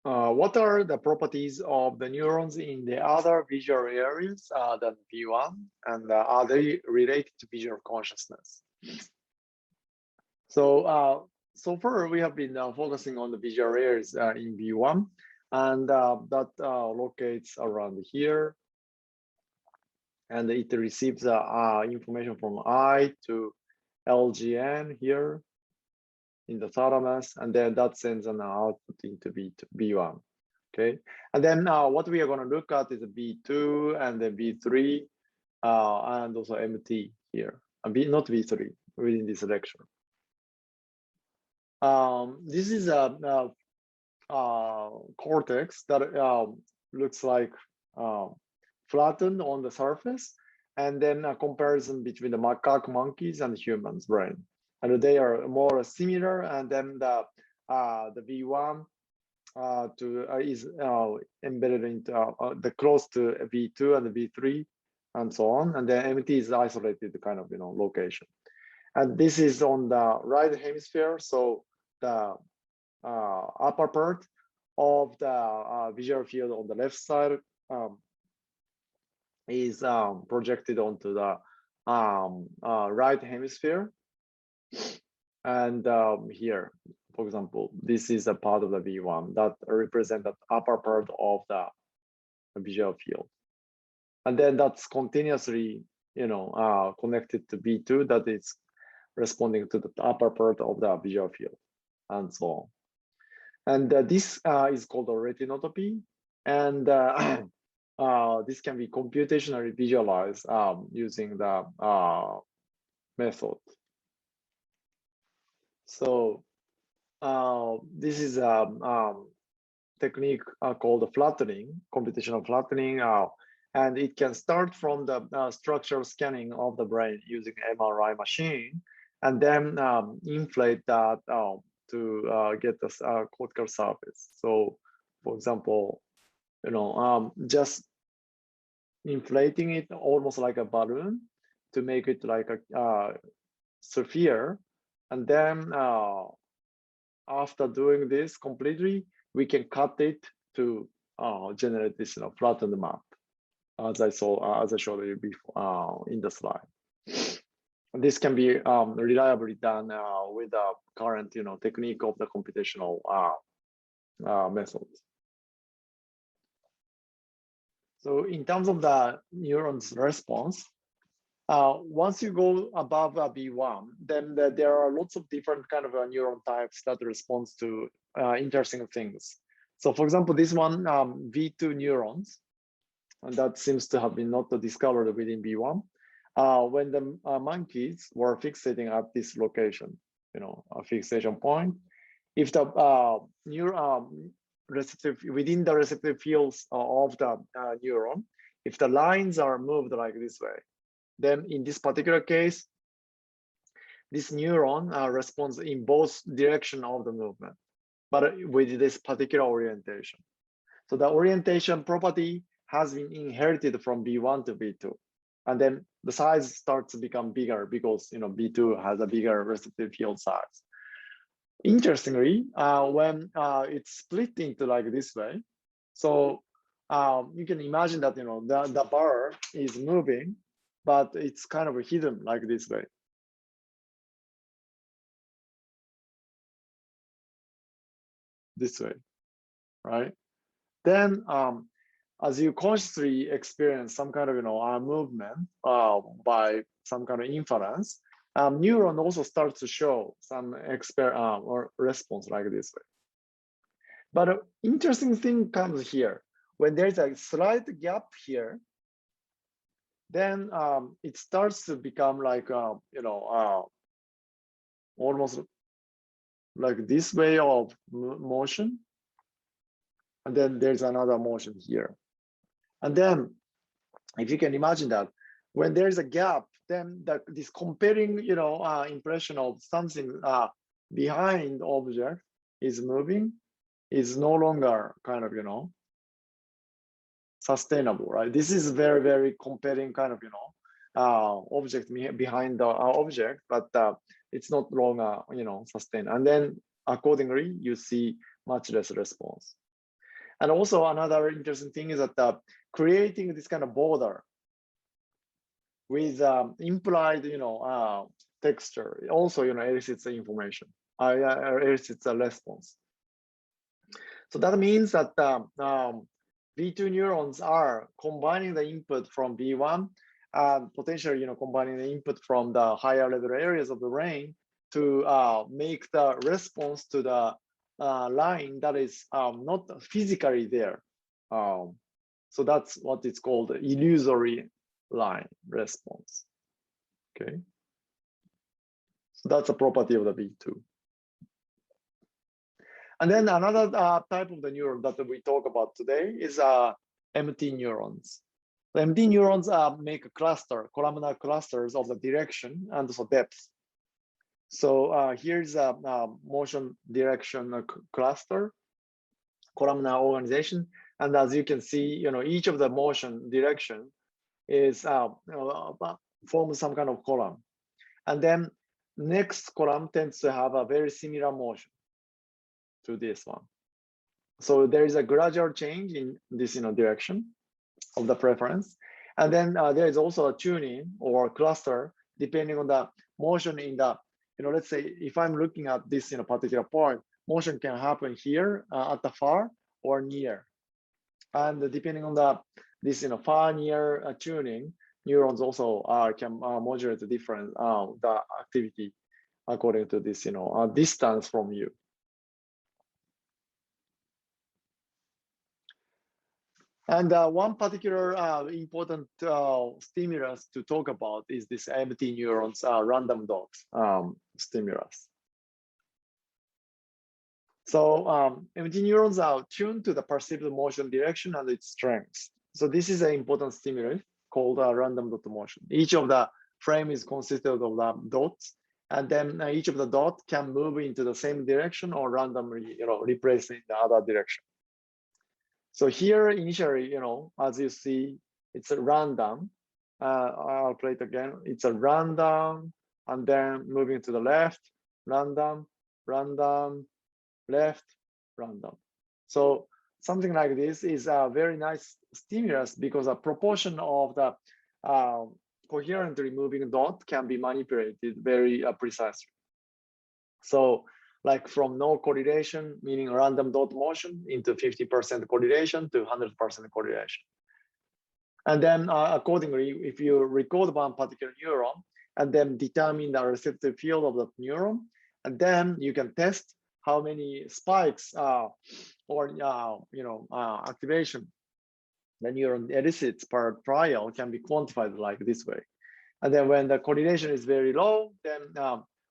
what are the properties of the neurons in the other visual areas than V1, and are they related to visual consciousness? So far we have been focusing on the visual areas in V1, and that locates around here, and it receives information from I to LGN here in the thalamus, and then that sends an output into B1. Okay, and then what we are going to look at is B2 and then B3, and also MT here, not B3 within this lecture. This is a cortex that looks like flattened on the surface, and then a comparison between the macaque monkeys and humans' brain, and they are more similar. And then the V1 is embedded into the close to V2 and the V3 and so on, and then MT is isolated kind of location. And this is on the right hemisphere, so the upper part of the visual field on the left side is projected onto the right hemisphere. And here, for example, this is a part of the V1 that represents the upper part of the visual field. And then that's continuously, connected to V2 that is responding to the upper part of the visual field, and so on. And this is called a retinotopy, and this can be computationally visualized using the method. So this is a technique called flattening, computational flattening, and it can start from the structural scanning of the brain using MRI machine, and then inflate that to get the cortical surface. So, for example, just inflating it almost like a balloon to make it like a sphere, and then after doing this completely, we can cut it to generate this flattened map, as I showed you before in the slide. This can be reliably done with the current technique of the computational methods. So in terms of the neurons response, once you go above B1, then there are lots of different kind of neuron types that responds to interesting things. So for example, this one, V2 neurons, and that seems to have been not discovered within B1. When the monkeys were fixating at this location, a fixation point, if the within the receptive fields of the neuron, if the lines are moved like this way, then in this particular case, this neuron responds in both direction of the movement, but with this particular orientation. So the orientation property has been inherited from B1 to B2. And then the size starts to become bigger because B2 has a bigger receptive field size. Interestingly, when it's split into like this way, so you can imagine that the bar is moving, but it's kind of hidden like this way. This way, right? Then as you consciously experience some kind of movement by some kind of inference, neuron also starts to show some or response like this way. But an interesting thing comes here. When there's a slight gap here, then it starts to become like almost like this way of motion, and then there's another motion here. And then, if you can imagine that, when there's a gap, then this comparing, impression of something behind object is moving is no longer kind of, sustainable, right? This is very, very comparing kind of, object behind the object, but it's not longer, sustained. And then accordingly, you see much less response. And also another interesting thing is that creating this kind of border with implied, texture also, elicits the information, elicits a response. So that means that V2 neurons are combining the input from V1 and potentially, combining the input from the higher level areas of the brain to make the response to the line that is not physically there. So that's what it's called, illusory line response. Okay. So that's a property of the V2. And then another type of the neuron that we talk about today is empty neurons. The empty neurons make a cluster, columnar clusters of the direction and also depth. So here's a motion direction cluster, columnar organization. And as you can see, each of the motion direction is forms some kind of column. And then next column tends to have a very similar motion to this one. So there is a gradual change in this direction of the preference. And then there is also a tuning or cluster depending on the motion in the, let's say if I'm looking at this particular point, motion can happen here at the far or near. And depending on this far near tuning, neurons also can modulate the different the activity according to this distance from you. And one particular important stimulus to talk about is this empty neurons random dot stimulus. So empty neurons are tuned to the perceived motion direction and its strength. So this is an important stimulus called random dot motion. Each of the frame is consisted of the dots, and then each of the dots can move into the same direction or randomly, replacing the other direction. So here initially, as you see, it's a random. I'll play it again. It's a random, and then moving to the left, random, random, left, random. So something like this is a very nice stimulus because a proportion of the coherently moving dot can be manipulated very precisely. So like from no correlation, meaning random dot motion, into 50% correlation to 100% correlation. And then accordingly, if you record one particular neuron and then determine the receptive field of that neuron, and then you can test how many spikes or activation the neuron elicits per trial can be quantified like this way. And then when the correlation is very low, then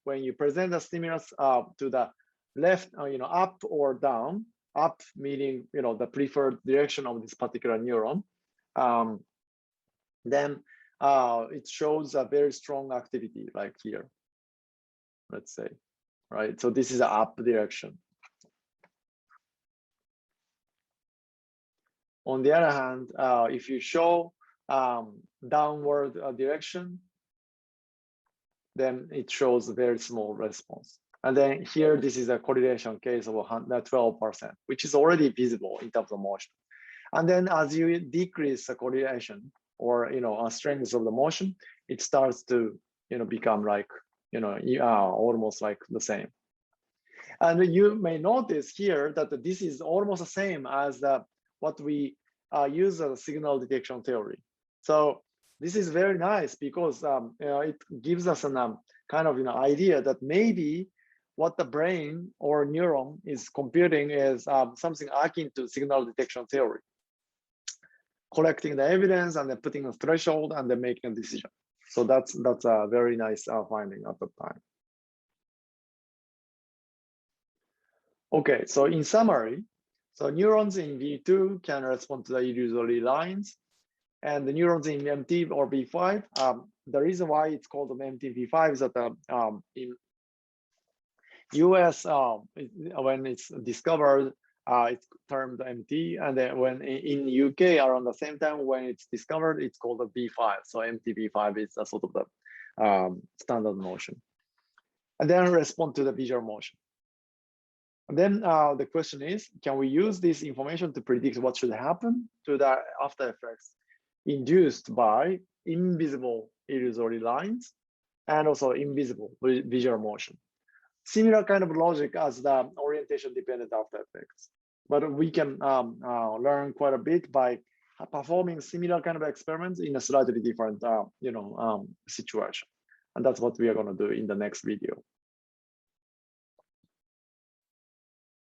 when you present the stimulus to the left, up or down, up meaning the preferred direction of this particular neuron, then it shows a very strong activity like here, let's say, right? So this is the up direction. On the other hand, if you show downward direction, then it shows a very small response. And then here, this is a correlation case of 12%, which is already visible in terms of motion. And then as you decrease the correlation or strength of the motion, it starts to become like almost like the same. And you may notice here that this is almost the same as what we use as a signal detection theory. So this is very nice because it gives us a kind of idea that maybe what the brain or neuron is computing is something akin to signal detection theory, collecting the evidence and then putting a threshold and then making a decision. So that's a very nice finding at the time. Okay, so in summary, so neurons in V2 can respond to the illusory lines, and the neurons in MT or V5, the reason why it's called MT V5 is that in US, when it's discovered, it's termed MT, and then when in UK around the same time when it's discovered, it's called a V5. So MT V5 is a sort of the standard motion, and then respond to the visual motion. And then the question is, can we use this information to predict what should happen to the after effects induced by invisible illusory lines and also invisible visual motion? Similar kind of logic as the orientation dependent after effects. But we can learn quite a bit by performing similar kind of experiments in a slightly different situation. And that's what we are going to do in the next video.